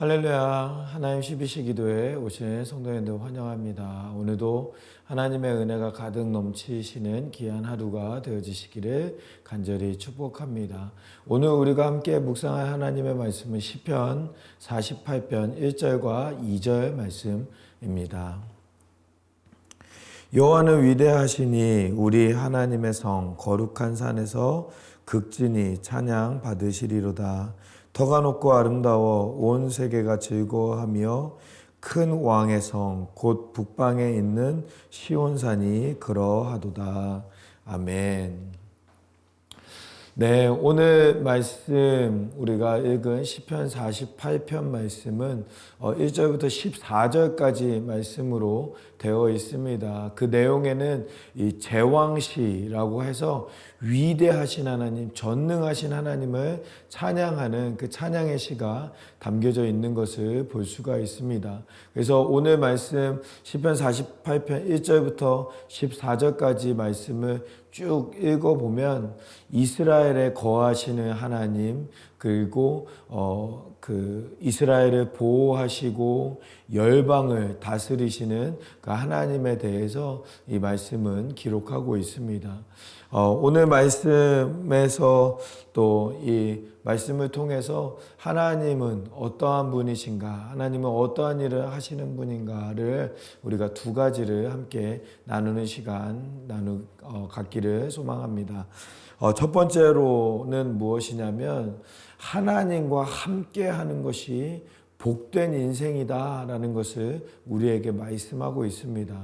할렐루야. 하나님 12시 기도에 오신 성도님들 환영합니다. 오늘도 하나님의 은혜가 가득 넘치시는 귀한 하루가 되어지시기를 간절히 축복합니다. 오늘 우리가 함께 묵상할 하나님의 말씀은 시편 48편 1절과 2절 말씀입니다. 여호와는 위대하시니 우리 하나님의 성 거룩한 산에서 극진히 찬양 받으시리로다. 터가 높고 아름다워 온 세계가 즐거워하며 큰 왕의 성 곧 북방에 있는 시온산이 그러하도다. 아멘. 네, 오늘 말씀 우리가 읽은 시편 48편 말씀은 1절부터 14절까지 말씀으로 되어 있습니다. 그 내용에는 이 제왕시라고 해서 위대하신 하나님, 전능하신 하나님을 찬양하는 그 찬양의 시가 담겨져 있는 것을 볼 수가 있습니다. 그래서 오늘 말씀 시편 48편 1절부터 14절까지 말씀을 쭉 읽어보면 이스라엘에 거하시는 하나님, 그리고 이스라엘을 보호하시고 열방을 다스리시는 그 하나님에 대해서 이 말씀은 기록하고 있습니다. 오늘 말씀에서 또 이 말씀을 통해서 하나님은 어떠한 분이신가, 하나님은 어떠한 일을 하시는 분인가를 우리가 두 가지를 함께 나누는 시간 갖기를 소망합니다. 첫 번째로는 무엇이냐면 하나님과 함께 하는 것이 복된 인생이다라는 것을 우리에게 말씀하고 있습니다.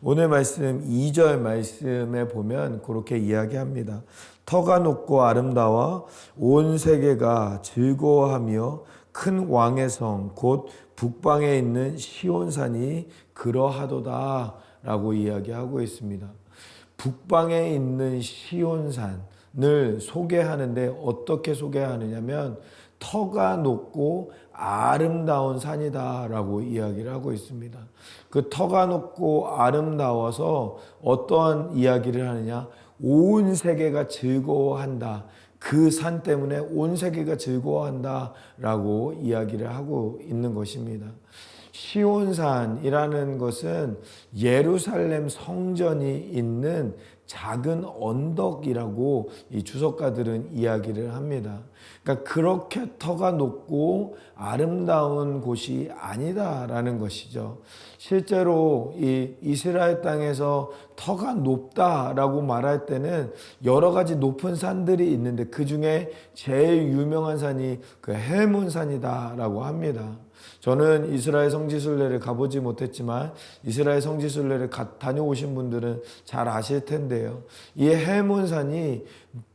오늘 말씀 2절 말씀에 보면 그렇게 이야기합니다. 터가 높고 아름다워 온 세계가 즐거워하며 큰 왕의 성 곧 북방에 있는 시온산이 그러하도다 라고 이야기하고 있습니다. 북방에 있는 시온산을 소개하는데 어떻게 소개하느냐면 터가 높고 아름다운 산이다라고 이야기를 하고 있습니다. 그 터가 높고 아름다워서 어떠한 이야기를 하느냐? 온 세계가 즐거워한다. 그 산 때문에 온 세계가 즐거워한다라고 이야기를 하고 있는 것입니다. 시온산이라는 것은 예루살렘 성전이 있는 작은 언덕이라고 이 주석가들은 이야기를 합니다. 그러니까 그렇게 터가 높고 아름다운 곳이 아니다라는 것이죠. 실제로 이 이스라엘 땅에서 터가 높다라고 말할 때는 여러 가지 높은 산들이 있는데 그 중에 제일 유명한 산이 그 헬몬산이다라고 합니다. 저는 이스라엘 성지순례를 가보지 못했지만 이스라엘 성지순례를 다녀오신 분들은 잘 아실 텐데요. 이 헬몬산이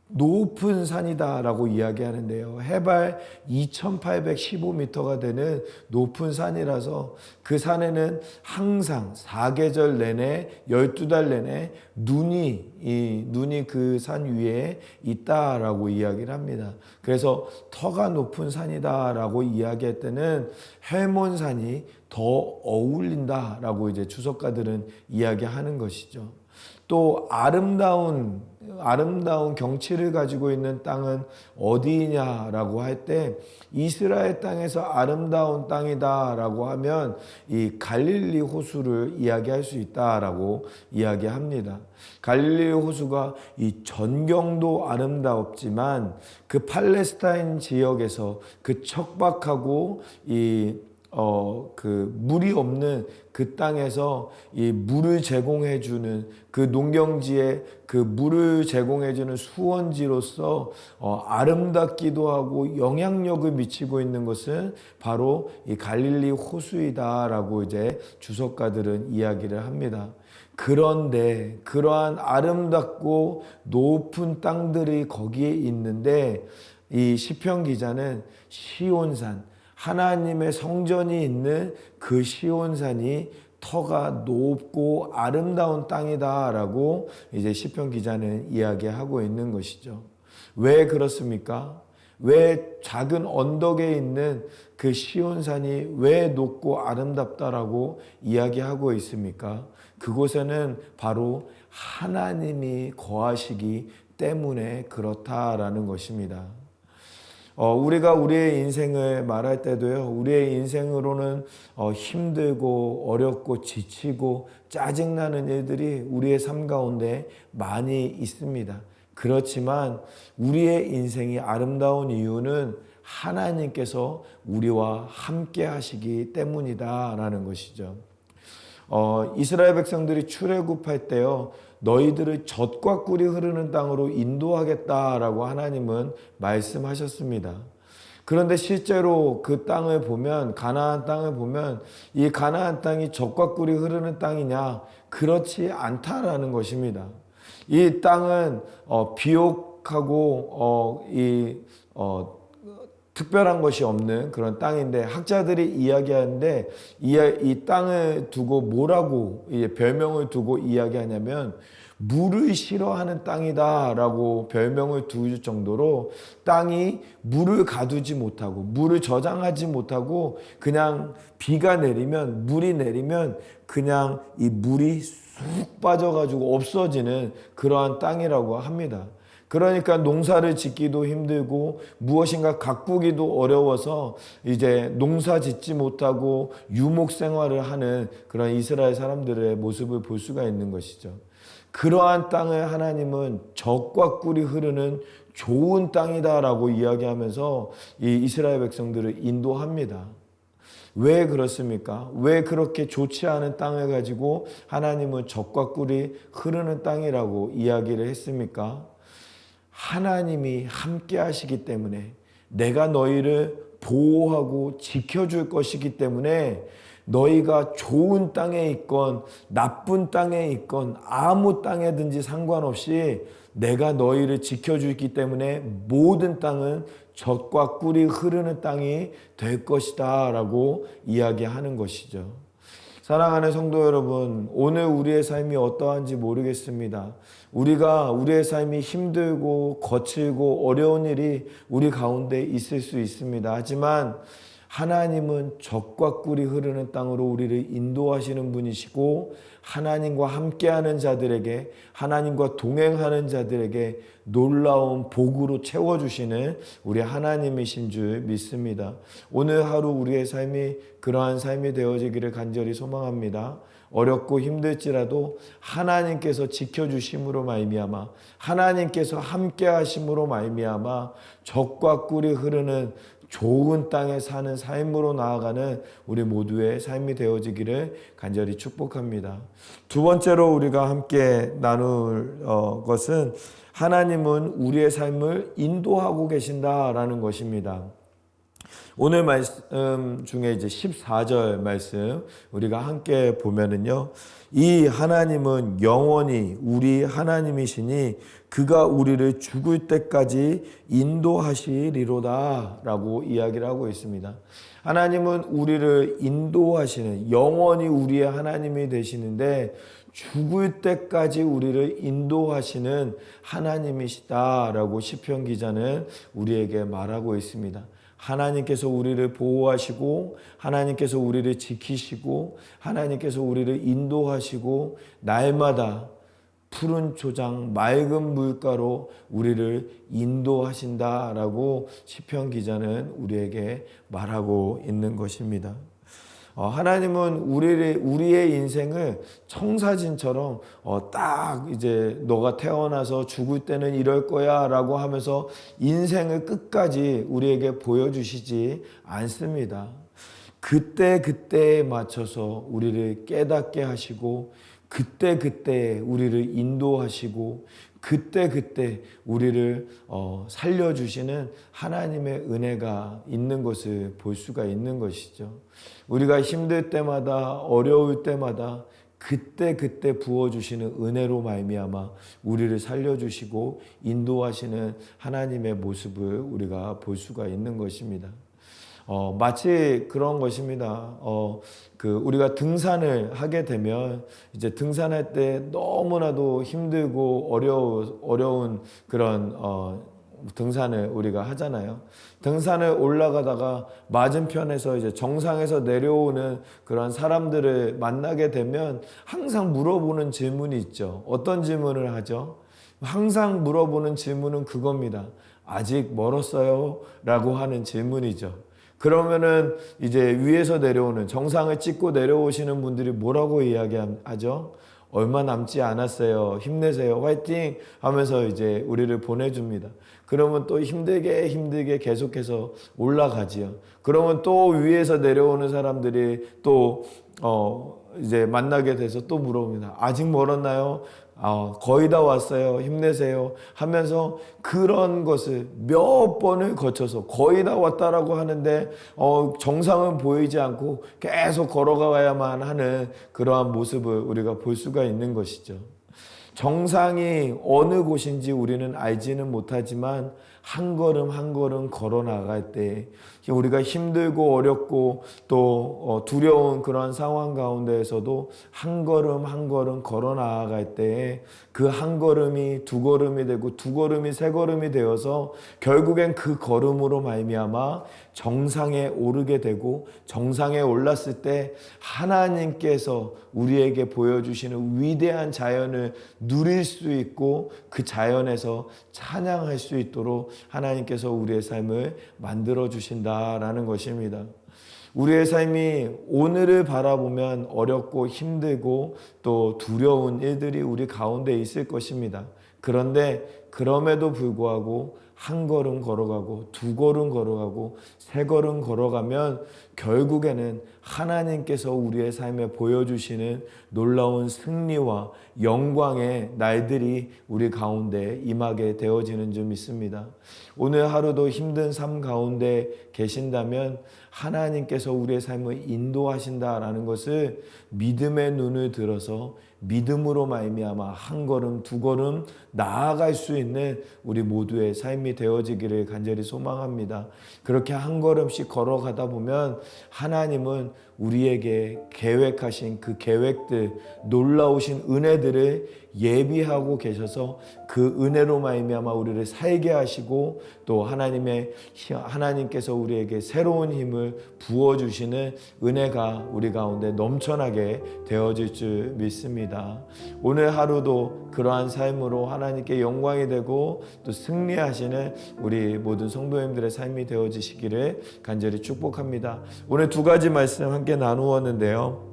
높은 산이다라고 이야기하는데요. 해발 2815m가 되는 높은 산이라서 그 산에는 항상 4계절 내내 12달 내내 눈이 그 산 위에 있다라고 이야기를 합니다. 그래서 터가 높은 산이다라고 이야기할 때는 헬몬산이 더 어울린다라고 이제 주석가들은 이야기하는 것이죠. 또 아름다운 경치를 가지고 있는 땅은 어디냐라고 할 때 이스라엘 땅에서 아름다운 땅이다라고 하면 이 갈릴리 호수를 이야기할 수 있다라고 이야기합니다. 갈릴리 호수가 이 전경도 아름답지만 그 팔레스타인 지역에서 그 척박하고 그 물이 없는 그 땅에서 이 물을 제공해주는 그 농경지에 그 물을 제공해주는 수원지로서 아름답기도 하고 영향력을 미치고 있는 것은 바로 이 갈릴리 호수이다라고 이제 주석가들은 이야기를 합니다. 그런데 그러한 아름답고 높은 땅들이 거기에 있는데 이 시편 기자는 시온산 하나님의 성전이 있는 그 시온산이 터가 높고 아름다운 땅이다라고 이제 시편 기자는 이야기하고 있는 것이죠. 왜 그렇습니까? 왜 작은 언덕에 있는 그 시온산이 왜 높고 아름답다라고 이야기하고 있습니까? 그곳에는 바로 하나님이 거하시기 때문에 그렇다라는 것입니다. 우리가 우리의 인생을 말할 때도요, 우리의 인생으로는 힘들고 어렵고 지치고 짜증나는 일들이 우리의 삶 가운데 많이 있습니다. 그렇지만 우리의 인생이 아름다운 이유는 하나님께서 우리와 함께 하시기 때문이다라는 것이죠. 이스라엘 백성들이 출애굽할 때요, 너희들을 젖과 꿀이 흐르는 땅으로 인도하겠다라고 하나님은 말씀하셨습니다. 그런데 실제로 그 땅을 보면, 가나안 땅을 보면 이 가나안 땅이 젖과 꿀이 흐르는 땅이냐? 그렇지 않다라는 것입니다. 이 땅은 비옥하고 특별한 것이 없는 그런 땅인데, 학자들이 이야기하는데 이 땅을 두고 뭐라고 별명을 두고 이야기하냐면 물을 싫어하는 땅이다라고 별명을 두을 정도로 땅이 물을 가두지 못하고 물을 저장하지 못하고 그냥 비가 내리면, 물이 내리면 그냥 이 물이 쑥 빠져가지고 없어지는 그러한 땅이라고 합니다. 그러니까 농사를 짓기도 힘들고 무엇인가 가꾸기도 어려워서 이제 농사 짓지 못하고 유목 생활을 하는 그런 이스라엘 사람들의 모습을 볼 수가 있는 것이죠. 그러한 땅을 하나님은 젖과 꿀이 흐르는 좋은 땅이다라고 이야기하면서 이 이스라엘 백성들을 인도합니다. 왜 그렇습니까? 왜 그렇게 좋지 않은 땅을 가지고 하나님은 젖과 꿀이 흐르는 땅이라고 이야기를 했습니까? 하나님이 함께 하시기 때문에, 내가 너희를 보호하고 지켜줄 것이기 때문에 너희가 좋은 땅에 있건 나쁜 땅에 있건 아무 땅에든지 상관없이 내가 너희를 지켜주기 때문에 모든 땅은 젖과 꿀이 흐르는 땅이 될 것이다 라고 이야기하는 것이죠. 사랑하는 성도 여러분, 오늘 우리의 삶이 어떠한지 모르겠습니다. 우리가 우리의 삶이 힘들고 거칠고 어려운 일이 우리 가운데 있을 수 있습니다. 하지만 하나님은 젖과 꿀이 흐르는 땅으로 우리를 인도하시는 분이시고, 하나님과 함께하는 자들에게, 하나님과 동행하는 자들에게 놀라운 복으로 채워주시는 우리 하나님이신 줄 믿습니다. 오늘 하루 우리의 삶이 그러한 삶이 되어지기를 간절히 소망합니다. 어렵고 힘들지라도 하나님께서 지켜주심으로 말미암아, 하나님께서 함께하심으로 말미암아 젖과 꿀이 흐르는 좋은 땅에 사는 삶으로 나아가는 우리 모두의 삶이 되어지기를 간절히 축복합니다. 두 번째로 우리가 함께 나눌 것은 하나님은 우리의 삶을 인도하고 계신다라는 것입니다. 오늘 말씀 중에 이제 14절 말씀 우리가 함께 보면은요, 이 하나님은 영원히 우리 하나님이시니 그가 우리를 죽을 때까지 인도하시리로다 라고 이야기를 하고 있습니다. 하나님은 우리를 인도하시는, 영원히 우리의 하나님이 되시는데 죽을 때까지 우리를 인도하시는 하나님이시다라고 시편 기자는 우리에게 말하고 있습니다. 하나님께서 우리를 보호하시고, 하나님께서 우리를 지키시고, 하나님께서 우리를 인도하시고, 날마다 푸른 초장, 맑은 물가로 우리를 인도하신다라고 시편 기자는 우리에게 말하고 있는 것입니다. 하나님은 우리의 인생을 청사진처럼 딱 이제 너가 태어나서 죽을 때는 이럴 거야 라고 하면서 인생을 끝까지 우리에게 보여주시지 않습니다. 그때그때에 맞춰서 우리를 깨닫게 하시고, 그때그때 우리를 인도하시고, 그때그때 우리를 살려주시는 하나님의 은혜가 있는 것을 볼 수가 있는 것이죠. 우리가 힘들 때마다, 어려울 때마다 그때그때 부어주시는 은혜로 말미암아 우리를 살려주시고 인도하시는 하나님의 모습을 우리가 볼 수가 있는 것입니다. 마치 그런 것입니다. 우리가 등산을 하게 되면 이제 등산할 때 너무나도 힘들고 어려운 그런 등산을 우리가 하잖아요. 등산을 올라가다가 맞은편에서 이제 정상에서 내려오는 그런 사람들을 만나게 되면 항상 물어보는 질문이 있죠. 어떤 질문을 하죠? 항상 물어보는 질문은 그겁니다. 아직 멀었어요? 라고 하는 질문이죠. 그러면은 이제 위에서 내려오는 정상을 찍고 내려오시는 분들이 뭐라고 이야기하죠? 얼마 남지 않았어요. 힘내세요. 화이팅! 하면서 이제 우리를 보내줍니다. 그러면 또 힘들게 계속해서 올라가지요. 그러면 또 위에서 내려오는 사람들이 또 이제 만나게 돼서 또 물어봅니다. 아직 멀었나요? 거의 다 왔어요. 힘내세요. 하면서 그런 것을 몇 번을 거쳐서 거의 다 왔다라고 하는데 정상은 보이지 않고 계속 걸어가야만 하는 그러한 모습을 우리가 볼 수가 있는 것이죠. 정상이 어느 곳인지 우리는 알지는 못하지만 한 걸음 한 걸음 걸어 나갈 때 우리가 힘들고 어렵고 또 두려운 그러한 상황 가운데에서도 한 걸음 한 걸음 걸어 나아갈 때 그 한 걸음이 두 걸음이 되고 두 걸음이 세 걸음이 되어서 결국엔 그 걸음으로 말미암아 정상에 오르게 되고 정상에 올랐을 때 하나님께서 우리에게 보여주시는 위대한 자연을 누릴 수 있고 그 자연에서 찬양할 수 있도록 하나님께서 우리의 삶을 만들어 주신다라는 것입니다. 우리의 삶이 오늘을 바라보면 어렵고 힘들고 또 두려운 일들이 우리 가운데 있을 것입니다. 그런데 그럼에도 불구하고 한 걸음 걸어가고 두 걸음 걸어가고 세 걸음 걸어가면 결국에는 하나님께서 우리의 삶에 보여주시는 놀라운 승리와 영광의 날들이 우리 가운데 임하게 되어지는 줄 믿습니다. 오늘 하루도 힘든 삶 가운데 계신다면 하나님께서 우리의 삶을 인도하신다라는 것을 믿음의 눈을 들어서 믿음으로 말미암아 한 걸음 두 걸음 나아갈 수 있는 우리 모두의 삶이 되어지기를 간절히 소망합니다. 그렇게 한 걸음씩 걸어가다 보면 하나님은 우리에게 계획하신 그 계획들, 놀라우신 은혜들을 예비하고 계셔서 그 은혜로 말미암아 우리를 살게 하시고 또 하나님께서 우리에게 새로운 힘을 부어주시는 은혜가 우리 가운데 넘쳐나게 되어질 줄 믿습니다. 오늘 하루도 그러한 삶으로 하나님께 영광이 되고 또 승리하시는 우리 모든 성도님들의 삶이 되어지시기를 간절히 축복합니다. 오늘 두 가지 말씀 함께 나누었는데요.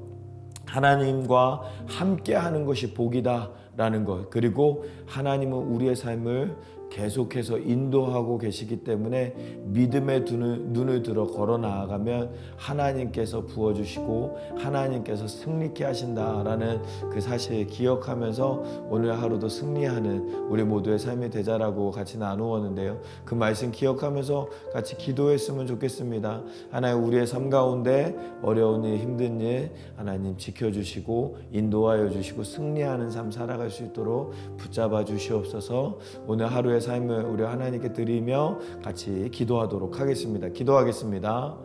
하나님과 함께 하는 것이 복이다 라는 것, 그리고 하나님은 우리의 삶을 계속해서 인도하고 계시기 때문에 믿음의 눈을 들어 걸어 나아가면 하나님께서 부어주시고 하나님께서 승리케 하신다라는 그 사실을 기억하면서 오늘 하루도 승리하는 우리 모두의 삶이 되자라고 같이 나누었는데요. 그 말씀 기억하면서 같이 기도했으면 좋겠습니다. 하나님, 우리의 삶 가운데 어려운 일, 힘든 일 하나님 지켜주시고 인도하여 주시고 승리하는 삶 살아갈 수 있도록 붙잡아 주시옵소서. 오늘 하루의 삶을 우리 하나님께 드리며 같이 기도하도록 하겠습니다. 기도하겠습니다.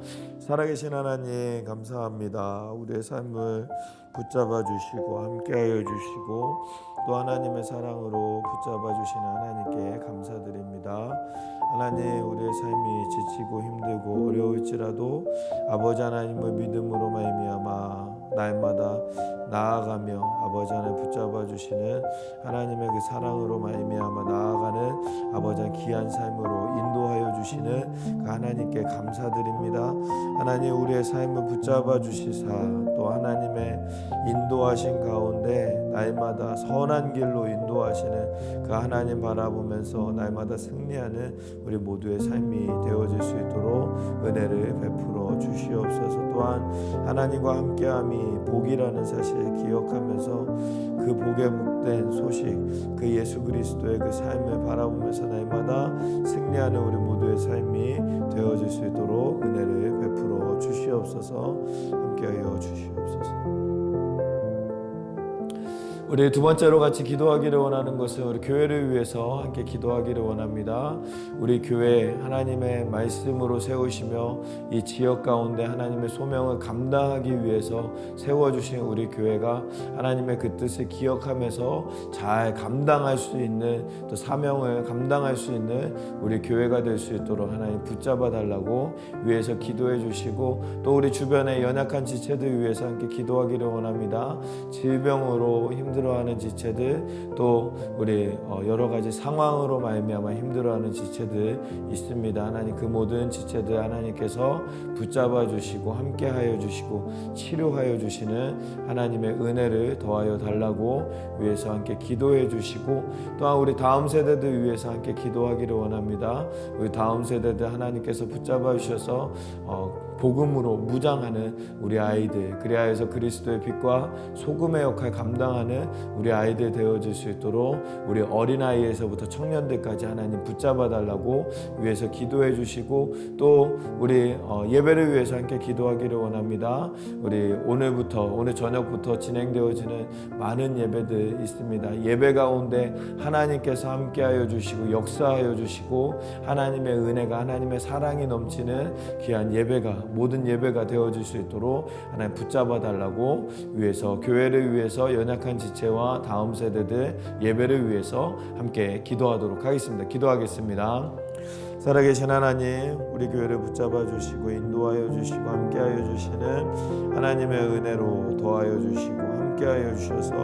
살아계신 하나님 감사합니다. 우리의 삶을 붙잡아 주시고 함께하여 주시고 또 하나님의 사랑으로 붙잡아 주시는 하나님께 감사드립니다. 하나님, 우리의 삶이 지치고 힘들고 어려울지라도 아버지 하나님의 믿음으로 말미암아 날마다 나아가며 아버지 하나님 붙잡아 주시는 하나님의 그 사랑으로 말미암아 나아가는 아버지 하나님 귀한 삶으로 인도하여 주시는 그 하나님께 감사드립니다. 하나님, 우리의 삶을 붙잡아 주시사 또 하나님의 인도하신 가운데 날마다 선한 길로 인도하시는 그 하나님 바라보면서 날마다 승리하는 우리 모두의 삶이 되어질 수 있도록 은혜를 베풀어 주시옵소서. 또한 하나님과 함께함이 복이라는 사실을 기억하면서 그 복에 복된 소식, 그 예수 그리스도의 그 삶을 바라보면서 날마다 승리하는 우리 모두의 삶이 되어질 수 있도록 은혜를 베풀어 주시옵소서. 함께하여 주시옵소서. 우리 두 번째로 같이 기도하기를 원하는 것은 우리 교회를 위해서 함께 기도하기를 원합니다. 우리 교회 하나님의 말씀으로 세우시며 이 지역 가운데 하나님의 소명을 감당하기 위해서 세워주신 우리 교회가 하나님의 그 뜻을 기억하면서 잘 감당할 수 있는, 또 사명을 감당할 수 있는 우리 교회가 될 수 있도록 하나님 붙잡아 달라고 위해서 기도해 주시고, 또 우리 주변의 연약한 지체들 위해서 함께 기도하기를 원합니다. 질병으로 힘들어하는 지체들, 또 우리 여러 가지 상황으로 말미암아 힘들어하는 지체들 있습니다. 하나님 그 모든 지체들 하나님께서 붙잡아 주시고 함께하여 주시고 치료하여 주시는 하나님의 은혜를 더하여 달라고 위해서 함께 기도해 주시고, 또한 우리 다음 세대들 위해서 함께 기도하기를 원합니다. 우리 다음 세대들 하나님께서 붙잡아 주셔서 복음으로 무장하는 우리 아이들, 그리하여서 그리스도의 빛과 소금의 역할 감당하는 우리 아이들 되어질 수 있도록 우리 어린아이에서부터 청년들까지 하나님 붙잡아 달라고 위해서 기도해 주시고, 또 우리 예배를 위해서 함께 기도하기를 원합니다. 우리 오늘 저녁부터 진행되어지는 많은 예배들 있습니다. 예배 가운데 하나님께서 함께하여 주시고 역사하여 주시고 하나님의 은혜가, 하나님의 사랑이 넘치는 귀한 예배가, 모든 예배가 되어질 수 있도록 하나님 붙잡아 달라고 위해서, 교회를 위해서, 연약한 지체와 다음 세대들 예배를 위해서 함께 기도하도록 하겠습니다. 기도하겠습니다. 살아계신 하나님, 우리 교회를 붙잡아 주시고 인도하여 주시고 함께하여 주시는 하나님의 은혜로 도와여 주시고 함께하여 주셔서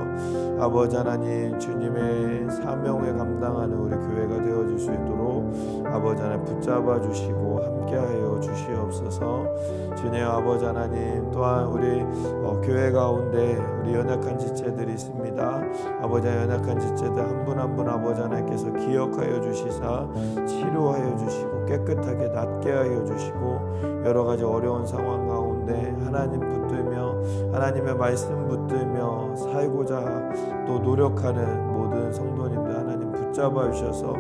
아버지 하나님, 주님의 사명을 감당하는 우리 교회가 되어질 수 있도록 아버지 하나님 붙잡아 주시고 함께하여 주시옵소서. 주님 아버지 하나님, 또한 우리 교회 가운데 우리 연약한 지체들이 있습니다. 아버지 연약한 지체들 한 분 한 분 아버지 하나님께서 기억하여 주시사 치료하여 주시고 깨끗하게 낫게 하여 주시고, 여러 가지 어려운 상황 가운데 하나님 붙들며 하나님의 말씀 붙들며 살고자 또 노력하는 모든 성도님들 하나님 붙잡아 주셔서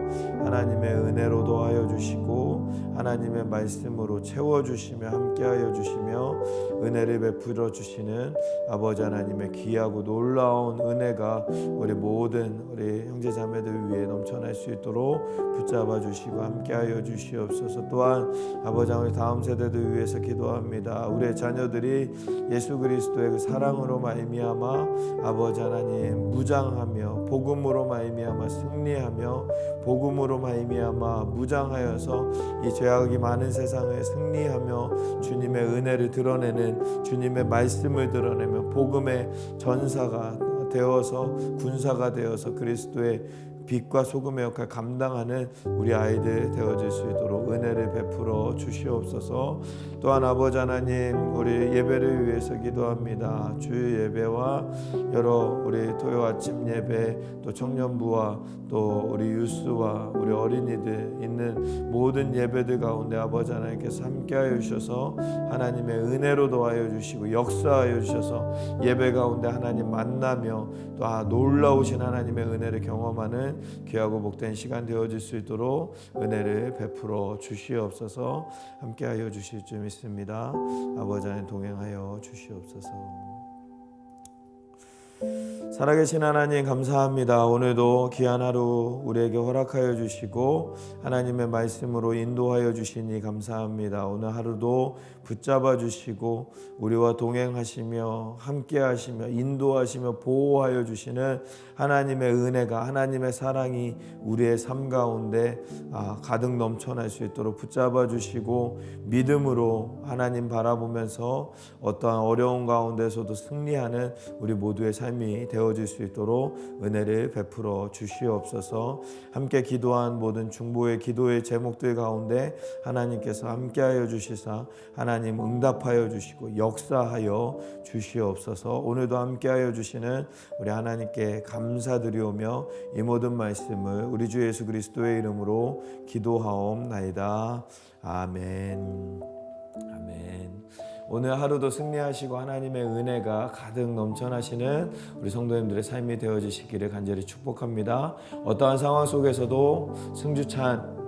하나님의 은혜로 도와여 주시고 하나님의 말씀으로 채워주시며 함께하여 주시며 은혜를 베풀어 주시는 아버지 하나님의 귀하고 놀라운 은혜가 우리 모든 우리 형제자매들 위해 넘쳐날 수 있도록 붙잡아 주시고 함께하여 주시옵소서. 또한 아버지 하나님, 다음 세대들 위해서 기도합니다. 우리의 자녀들이 예수 그리스도의 그 사랑으로 말미암아 아버지 하나님 무장하며 복음으로 말미암아 승리하며 복음으로 말미암아 무장하여서 이 죄악이 많은 세상을 승리하며 주님의 은혜를 드러내는, 주님의 말씀을 드러내며 복음의 전사가 되어서, 군사가 되어서 그리스도의 빛과 소금의 역할 감당하는 우리 아이들 되어질 수 있도록 은혜를 베풀어 주시옵소서. 또한 아버지 하나님, 우리 예배를 위해서 기도합니다. 주일 예배와 여러 우리 토요 아침 예배, 또 청년부와 또 우리 유스와 우리 어린이들 있는 모든 예배들 가운데 아버지 하나님께서 함께하여 주셔서 하나님의 은혜로 도와여 주시고 역사하여 주셔서 예배 가운데 하나님 만나며 또 놀라우신 하나님의 은혜를 경험하는 귀하고 복된 시간 되어질 수 있도록 은혜를 베풀어 주시옵소서. 함께하여 주실 줄 믿습니다. 아버지 하나님 동행하여 주시옵소서. 살아계신 하나님 감사합니다. 오늘도 귀한 하루 우리에게 허락하여 주시고 하나님의 말씀으로 인도하여 주시니 감사합니다. 오늘 하루도 붙잡아 주시고 우리와 동행하시며 함께하시며 인도하시며 보호하여 주시는 하나님의 은혜가, 하나님의 사랑이 우리의 삶 가운데 가득 넘쳐날 수 있도록 붙잡아 주시고 믿음으로 하나님 바라보면서 어떠한 어려운 가운데서도 승리하는 우리 모두의 삶이 되어질 수 있도록 은혜를 베풀어 주시옵소서. 함께 기도한 모든 중보의 기도의 제목들 가운데 하나님께서 함께하여 주시사 하나님 응답하여 주시고 역사하여 주시옵소서. 오늘도 함께하여 주시는 우리 하나님께 감사드리오며 이 모든 말씀을 우리 주 예수 그리스도의 이름으로 기도하옵나이다. 아멘. 아멘. 오늘 하루도 승리하시고 하나님의 은혜가 가득 넘쳐나시는 우리 성도님들의 삶이 되어지시기를 간절히 축복합니다. 어떠한 상황 속에서도 승주찬